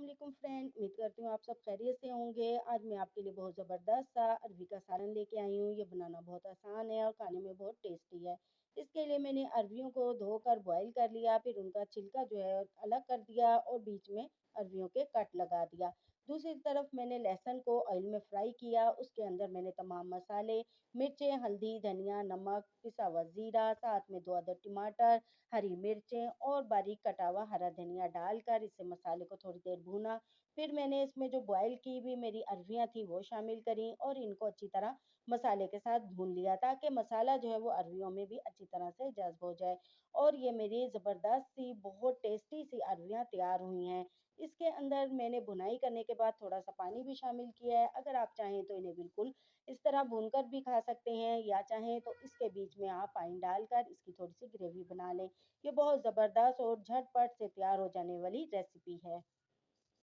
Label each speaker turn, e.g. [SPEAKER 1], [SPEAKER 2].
[SPEAKER 1] वालेकुम फ्रेंड, उम्मीद करती हूँ आप सब खैरियत से होंगे। आज मैं आपके लिए बहुत ज़बरदस्त सा अरबी का सालन लेके आई हूँ। ये बनाना बहुत आसान है और खाने में बहुत टेस्टी है। इसके लिए मैंने अरबियों को धोकर बॉईल कर लिया, फिर उनका छिलका जो है अलग कर दिया और बीच में अरबियों के कट लगा दिया। दूसरी तरफ मैंने लहसुन को ऑयल में फ्राई किया, उसके अंदर मैंने तमाम मसाले, मिर्चें, हल्दी, धनिया, नमक, पिसा हुआ ज़ीरा, साथ में 2 अदद टमाटर, हरी मिर्चें और बारीक कटा हुआ हरा धनिया डालकर इसे मसाले को थोड़ी देर भूना। फिर मैंने इसमें जो बॉयल की हुई मेरी अरबियाँ थी वो शामिल करी और इनको अच्छी तरह मसाले के साथ भून लिया, ताकि मसाला जो है वो अरबियों में भी अच्छी तरह से जज़्ब हो जाए। और ये मेरी ज़बरदस्त सी बहुत टेस्टी सी अरबियाँ तैयार हुई हैं। इसके अंदर मैंने भुनाई करने के बाद थोड़ा सा पानी भी शामिल किया है। अगर आप चाहें तो इन्हें बिल्कुल इस तरह भूनकर भी खा सकते हैं, या चाहें तो इसके बीच में आप पानी डालकर इसकी थोड़ी सी ग्रेवी बना लें। ये बहुत ज़बरदस्त और झटपट से तैयार हो जाने वाली रेसिपी है।